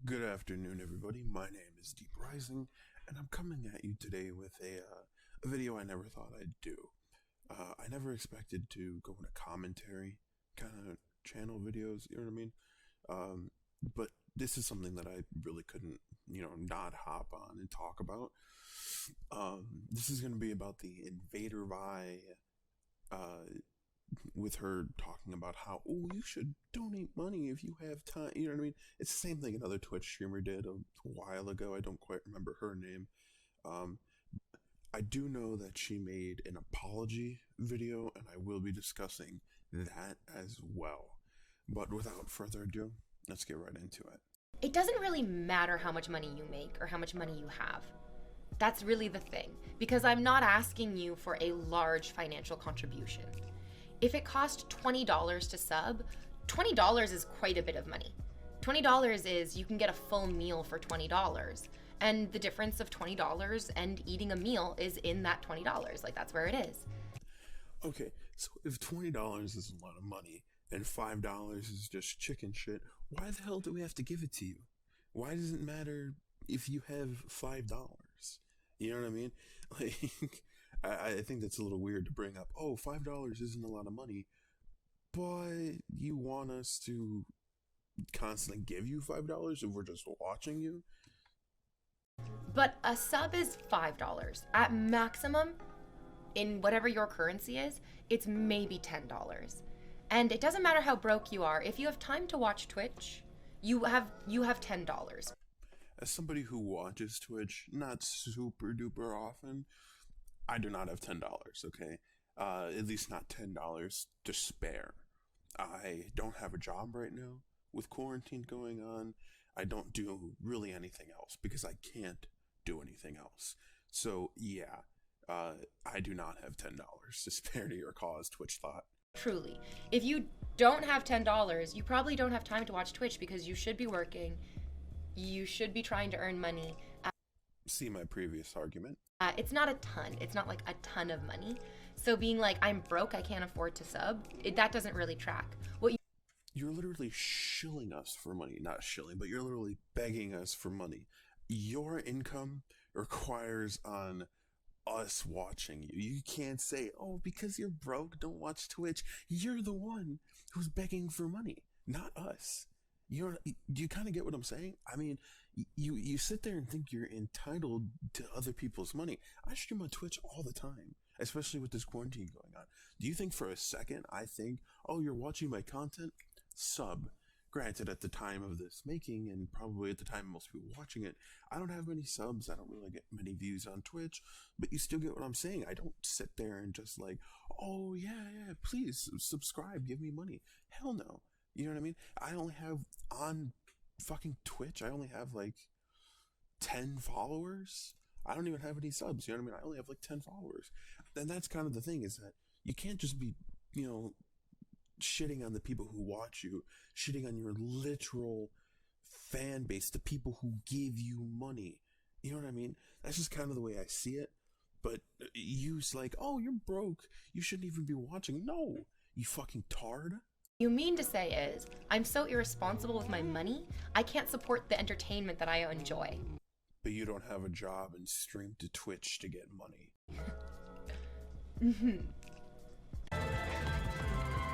Good afternoon, everybody. My name is Deep Rising, and I'm coming at you today with a video I never thought I'd do. I never expected to go into commentary kind of channel videos, you know what I mean? But this is something that I really couldn't, not hop on and talk about. This is going to be about the Invadervie, with her talking about how, oh, you should donate money if you have time. You know what I mean? It's the same thing another Twitch streamer did a while ago. I don't quite remember her name. Um, I do know that she made an apology video, and I will be discussing that as well. But without further ado, let's get right into it. It doesn't really matter how much money you make or how much money you have. That's really the thing, because I'm not asking you for a large financial contribution. If it cost $20 to sub, $20 is quite a bit of money. $20 is you can get a full meal for $20. And the difference of $20 and eating a meal is in that $20. Like, that's where it is. Okay, so if $20 is a lot of money and $5 is just chicken shit, why the hell do we have to give it to you? Why does it matter if you have $5? You know what I mean? Like, I think that's a little weird to bring up. Oh, $5 isn't a lot of money, but you want us to constantly give you $5 if we're just watching you? But a sub is $5. At maximum, in whatever your currency is, it's maybe $10. And it doesn't matter how broke you are. If you have time to watch Twitch, you have $10. As somebody who watches Twitch not super duper often, I do not have $10, okay? At least not $10 to spare. I don't have a job right now. With quarantine going on, I don't do really anything else because I can't do anything else. So, yeah, I do not have $10 to spare to your cause, Twitch thought. Truly. If you don't have $10, you probably don't have time to watch Twitch because you should be working. You should be trying to earn money. See my previous argument. It's not a ton. It's not like a ton of money. So being like, I'm broke, I can't afford to sub, that doesn't really track. You're literally shilling us for money. Not shilling, but you're literally begging us for money. Your income requires on us watching you. You can't say, oh, because you're broke, don't watch Twitch. You're the one who's begging for money, not us. Do you kind of get what I'm saying? I mean, you sit there and think you're entitled to other people's money. I stream on Twitch all the time, especially with this quarantine going on. Do you think for a second I think, oh, you're watching my content? Sub. Granted, at the time of this making, and probably at the time most people watching it, I don't have many subs. I don't really get many views on Twitch, but you still get what I'm saying. I don't sit there and just like, oh, yeah, please subscribe, give me money. Hell no. You know what I mean? I only have on fucking Twitch, I only have like 10 followers. I don't even have any subs. You know what I mean? I only have like 10 followers. And that's kind of the thing, is that you can't just be, shitting on the people who watch you, shitting on your literal fan base, the people who give you money. You know what I mean? That's just kind of the way I see it. But you's like, oh, you're broke, you shouldn't even be watching. No, you fucking tard. You mean to say is, I'm so irresponsible with my money, I can't support the entertainment that I enjoy. But you don't have a job and stream to Twitch to get money.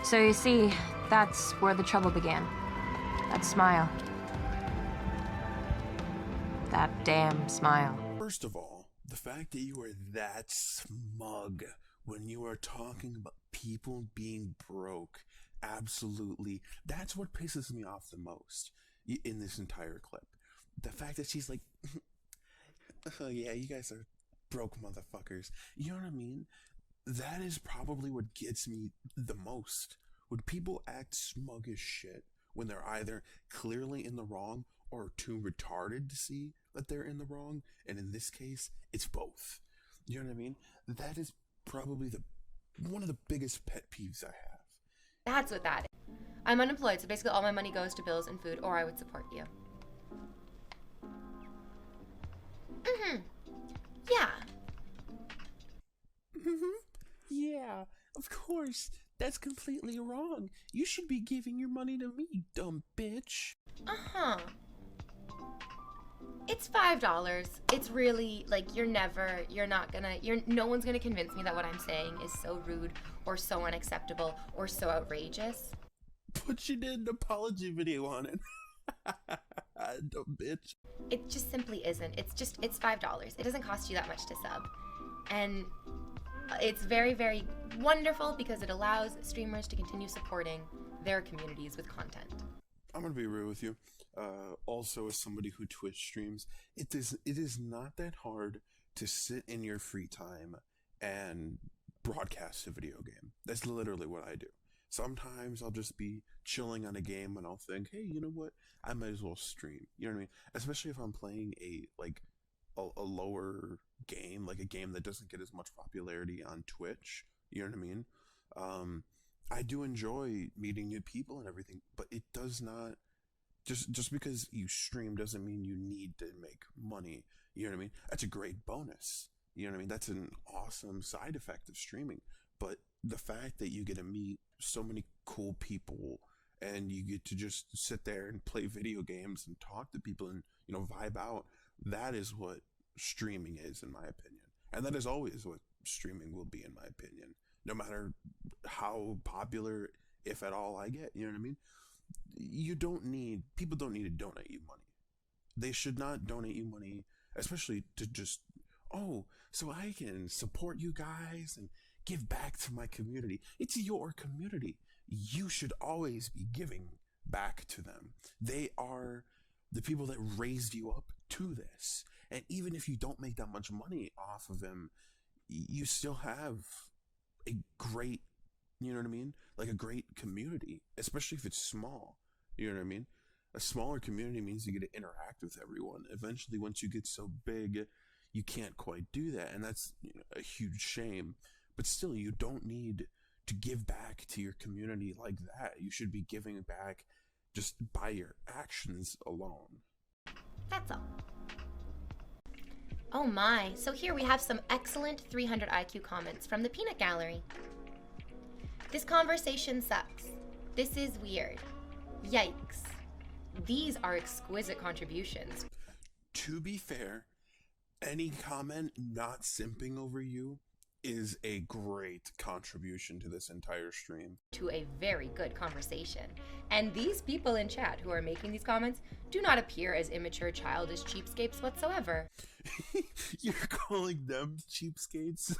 So you see, that's where the trouble began. That smile. That damn smile. First of all, the fact that you are that smug when you are talking about people being broke, absolutely, that's what pisses me off the most in this entire clip. The fact that she's like, oh yeah, you guys are broke motherfuckers. You know what I mean? That is probably what gets me the most. When people act smug as shit when they're either clearly in the wrong or too retarded to see that they're in the wrong, and in this case, it's both. You know what I mean? That is probably one of the biggest pet peeves I have. That's what that is. I'm unemployed, so basically all my money goes to bills and food, or I would support you. Yeah. Yeah, of course. That's completely wrong. You should be giving your money to me, dumb bitch. Uh-huh. It's $5. It's really like no one's gonna convince me that what I'm saying is so rude or so unacceptable or so outrageous. But you did an apology video on it. Dumb bitch. It just simply isn't. It's $5. It doesn't cost you that much to sub. And it's very, very wonderful because it allows streamers to continue supporting their communities with content. I'm gonna be real with you. Also, as somebody who Twitch streams, it is not that hard to sit in your free time and broadcast a video game. That's literally what I do. Sometimes I'll just be chilling on a game and I'll think, hey, you know what? I might as well stream. You know what I mean? Especially if I'm playing a lower game, like a game that doesn't get as much popularity on Twitch. You know what I mean? I do enjoy meeting new people and everything, but it does not just because you stream doesn't mean you need to make money. You know what I mean? That's a great bonus. You know what I mean? That's an awesome side effect of streaming. But the fact that you get to meet so many cool people and you get to just sit there and play video games and talk to people and, you know, vibe out, that is what streaming is, in my opinion. And that is always what streaming will be, in my opinion. No matter how popular, if at all, I get. You know what I mean? People don't need to donate you money. They should not donate you money, especially to just, oh, so I can support you guys and give back to my community. It's your community. You should always be giving back to them. They are the people that raised you up to this. And even if you don't make that much money off of them, you still have a great, you know what I mean? Like a great community, especially if it's small. You know what I mean? A smaller community means you get to interact with everyone. Eventually, once you get so big, you can't quite do that. And that's, you know, a huge shame. But still, you don't need to give back to your community like that. You should be giving back just by your actions alone. That's all. Oh my, so here we have some excellent 300 IQ comments from the Peanut Gallery. This conversation sucks. This is weird. Yikes. These are exquisite contributions. To be fair, any comment not simping over you is a great contribution to this entire stream. To a very good conversation. And these people in chat who are making these comments do not appear as immature, childish cheapskates whatsoever. You're calling them cheapskates?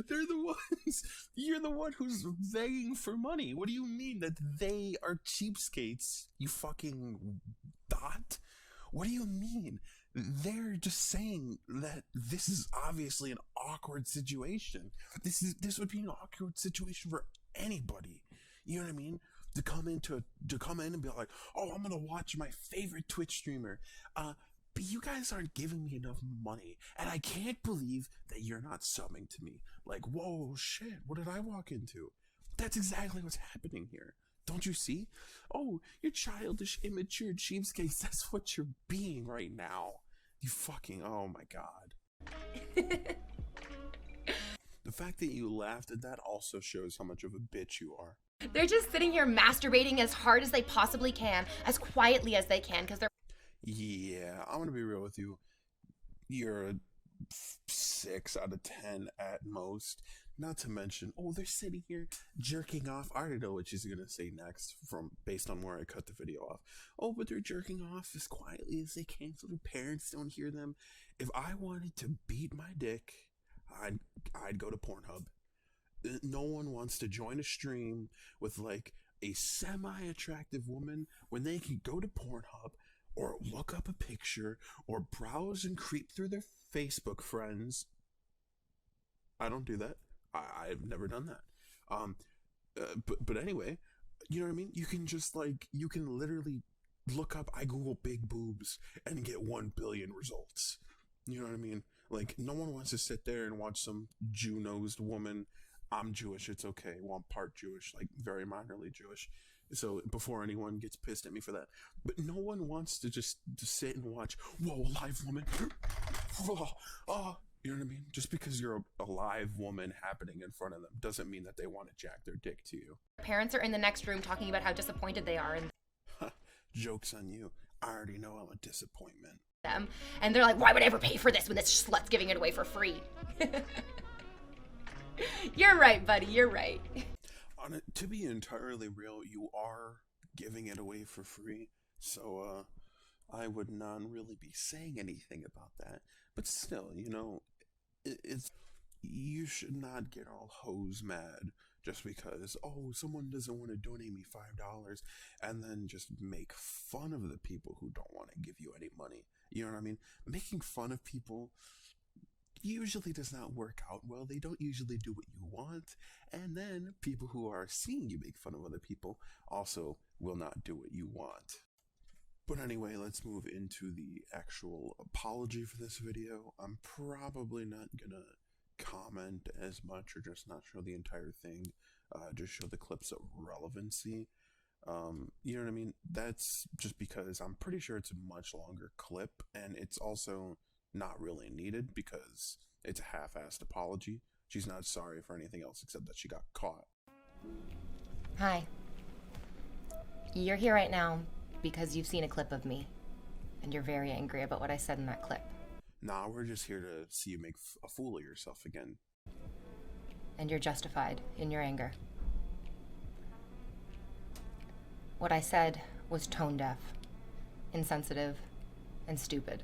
They're the ones. You're the one who's begging for money. What do you mean that they are cheapskates, you fucking dot? What do you mean? They're just saying that this is obviously an awkward situation. This would be an awkward situation for anybody. You know what I mean? To come in and be like, oh, I'm gonna watch my favorite Twitch streamer. But you guys aren't giving me enough money, and I can't believe that you're not subbing to me. Like, whoa, shit, what did I walk into? That's exactly what's happening here. Don't you see? Oh, you're childish, immature cheapskates. That's what you're being right now. You fucking, oh my god. The fact that you laughed at that also shows how much of a bitch you are. They're just sitting here masturbating as hard as they possibly can, as quietly as they can, because they're... Yeah, I'm gonna be real with you. You're a 6 out of 10 at most. Not to mention, oh, they're sitting here jerking off. I already know what she's gonna say next, based on where I cut the video off. Oh, but they're jerking off as quietly as they can so their parents don't hear them. If I wanted to beat my dick, I'd go to Pornhub. No one wants to join a stream with like a semi-attractive woman when they can go to Pornhub or look up a picture or browse and creep through their Facebook friends. I don't do that. I've never done that. But anyway, you know what I mean? You can literally look up, I Google big boobs and get 1 billion results. You know what I mean? Like, no one wants to sit there and watch some Jew-nosed woman. I'm Jewish, it's okay. Well, I'm part Jewish, like very minorly Jewish. So before anyone gets pissed at me for that. But no one wants to just to sit and watch, whoa, a live woman. Oh, you know what I mean? Just because you're a live woman happening in front of them doesn't mean that they want to jack their dick to you. Parents are in the next room talking about how disappointed they are. Joke's on you. I already know I'm a disappointment. Them, and they're like, why would I ever pay for this when this slut's giving it away for free? You're right, buddy, you're right. To be entirely real, you are giving it away for free, so I would not really be saying anything about that. But still, it's you should not get all hose mad just because, oh, someone doesn't want to donate me $5, and then just make fun of the people who don't want to give you any money. You know what I mean? Making fun of people usually does not work out well. They don't usually do what you want, and then people who are seeing you make fun of other people also will not do what you want. But anyway, let's move into the actual apology for this video. I'm probably not gonna comment as much or just not show the entire thing, just show the clips of relevancy. You know what I mean? That's just because I'm pretty sure it's a much longer clip, and it's also not really needed because it's a half-assed apology. She's not sorry for anything else except that she got caught. Hi. You're here right now because you've seen a clip of me, and you're very angry about what I said in that clip. Nah, we're just here to see you make a fool of yourself again. And you're justified in your anger. What I said was tone deaf, insensitive, and stupid.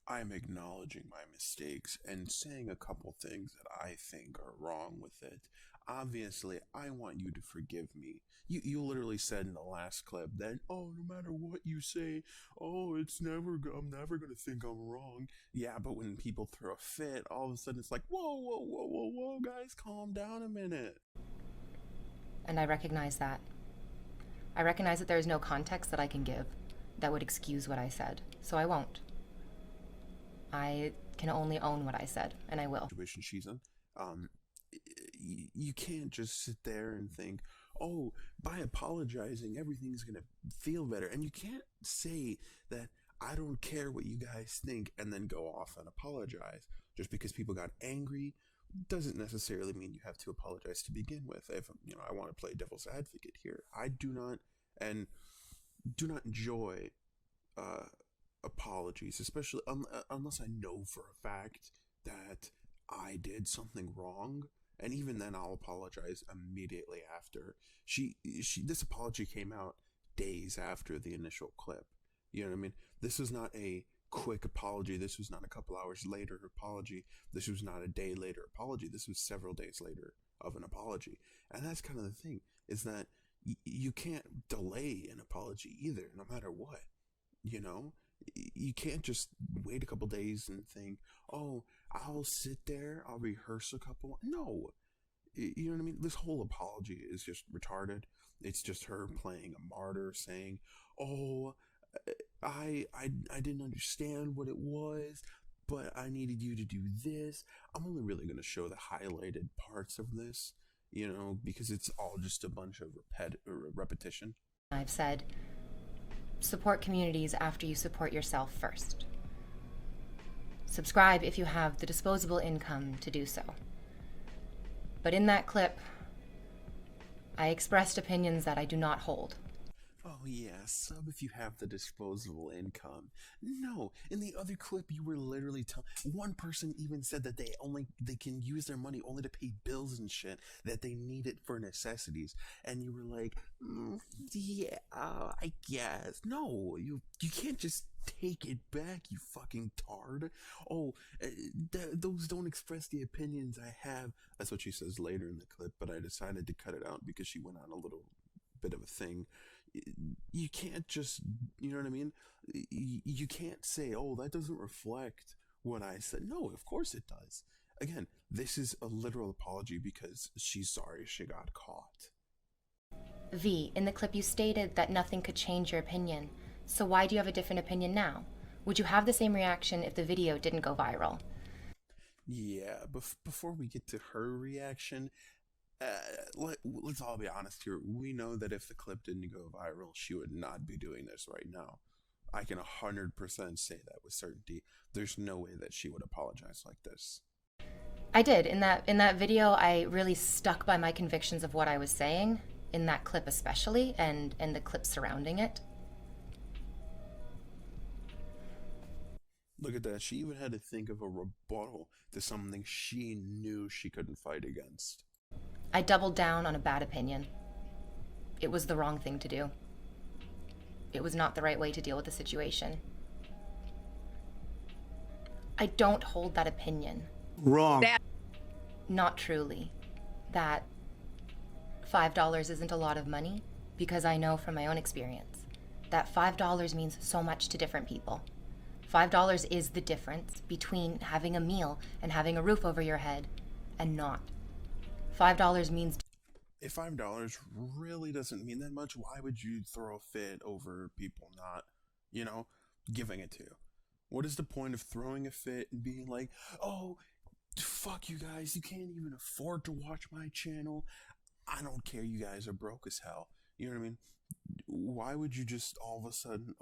I'm acknowledging my mistakes and saying a couple things that I think are wrong with it. Obviously, I want you to forgive me. You literally said in the last clip that, oh, no matter what you say, oh, I'm never gonna think I'm wrong. Yeah, but when people throw a fit, all of a sudden it's like, whoa, guys, calm down a minute. And I recognize that. I recognize that there is no context that I can give that would excuse what I said, so I won't. I can only own what I said, and I will. Situation she's in. You can't just sit there and think, oh, by apologizing, everything's gonna feel better. And you can't say that I don't care what you guys think and then go off and apologize. Just because people got angry doesn't necessarily mean you have to apologize to begin with. If I want to play devil's advocate here, I do not enjoy apologies, especially unless I know for a fact that I did something wrong, and even then I'll apologize immediately after. This apology came out days after the initial clip. You know what I mean? This was not a quick apology. This was not a couple hours later apology. This was not a day later apology. This was several days later of an apology. And that's kind of the thing, is that you can't delay an apology either, no matter what. You can't just wait a couple days and think, oh, I'll sit there, I'll rehearse a couple. No. You know what I mean? This whole apology is just retarded. It's just her playing a martyr, saying, oh, I didn't understand what it was, but I needed you to do this. I'm only really going to show the highlighted parts of this, because it's all just a bunch of repetition. I've said, support communities after you support yourself first. Subscribe if you have the disposable income to do so. But in that clip, I expressed opinions that I do not hold. Oh yeah, sub if you have the disposable income. No, in the other clip you were literally one person even said that they can use their money only to pay bills and shit, that they need it for necessities, and you were like, yeah, I guess. No, you can't just take it back, you fucking tard. Oh, those don't express the opinions I have. That's what she says later in the clip, but I decided to cut it out because she went on a little bit of a thing. You can't just, you know what I mean? You can't say, oh, that doesn't reflect what I said. No, of course it does. Again, this is a literal apology because she's sorry she got caught. V, in the clip you stated that nothing could change your opinion. So why do you have a different opinion now? Would you have the same reaction if the video didn't go viral? Yeah, before we get to her reaction, let's all be honest here. We know that if the clip didn't go viral, she would not be doing this right now. I can 100% say that with certainty. There's no way that she would apologize like this. I did. In that video, I really stuck by my convictions of what I was saying, in that clip especially, and the clip surrounding it. Look at that. She even had to think of a rebuttal to something she knew she couldn't fight against. I doubled down on a bad opinion. It was the wrong thing to do. It was not the right way to deal with the situation. I don't hold that opinion. Wrong. Not truly. That $5 isn't a lot of money, because I know from my own experience that $5 means so much to different people. $5 is the difference between having a meal and having a roof over your head and not. $5 means... If $5 really doesn't mean that much, why would you throw a fit over people not, giving it to you? What is the point of throwing a fit and being like, oh, fuck you guys, you can't even afford to watch my channel. I don't care, you guys are broke as hell. You know what I mean? Why would you just all of a sudden,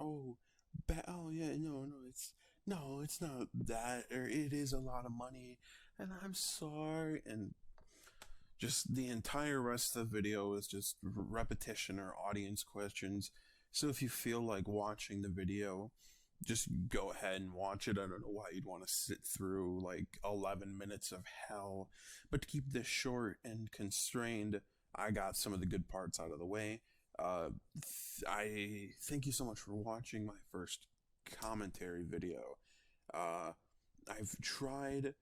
yeah, no, it's not that, or it is a lot of money, and I'm sorry, and just the entire rest of the video is just repetition or audience questions. So if you feel like watching the video, just go ahead and watch it. I don't know why you'd want to sit through like 11 minutes of hell, but to keep this short and constrained, I got some of the good parts out of the way. I thank you so much for watching my first commentary video. I've tried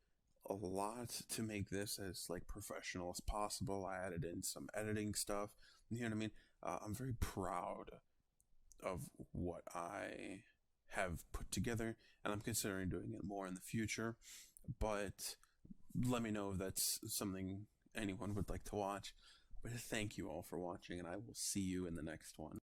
a lot to make this as like professional as possible. I added in some editing stuff. You know what I mean? I'm very proud of what I have put together, and I'm considering doing it more in the future. But let me know if that's something anyone would like to watch. But thank you all for watching, and I will see you in the next one.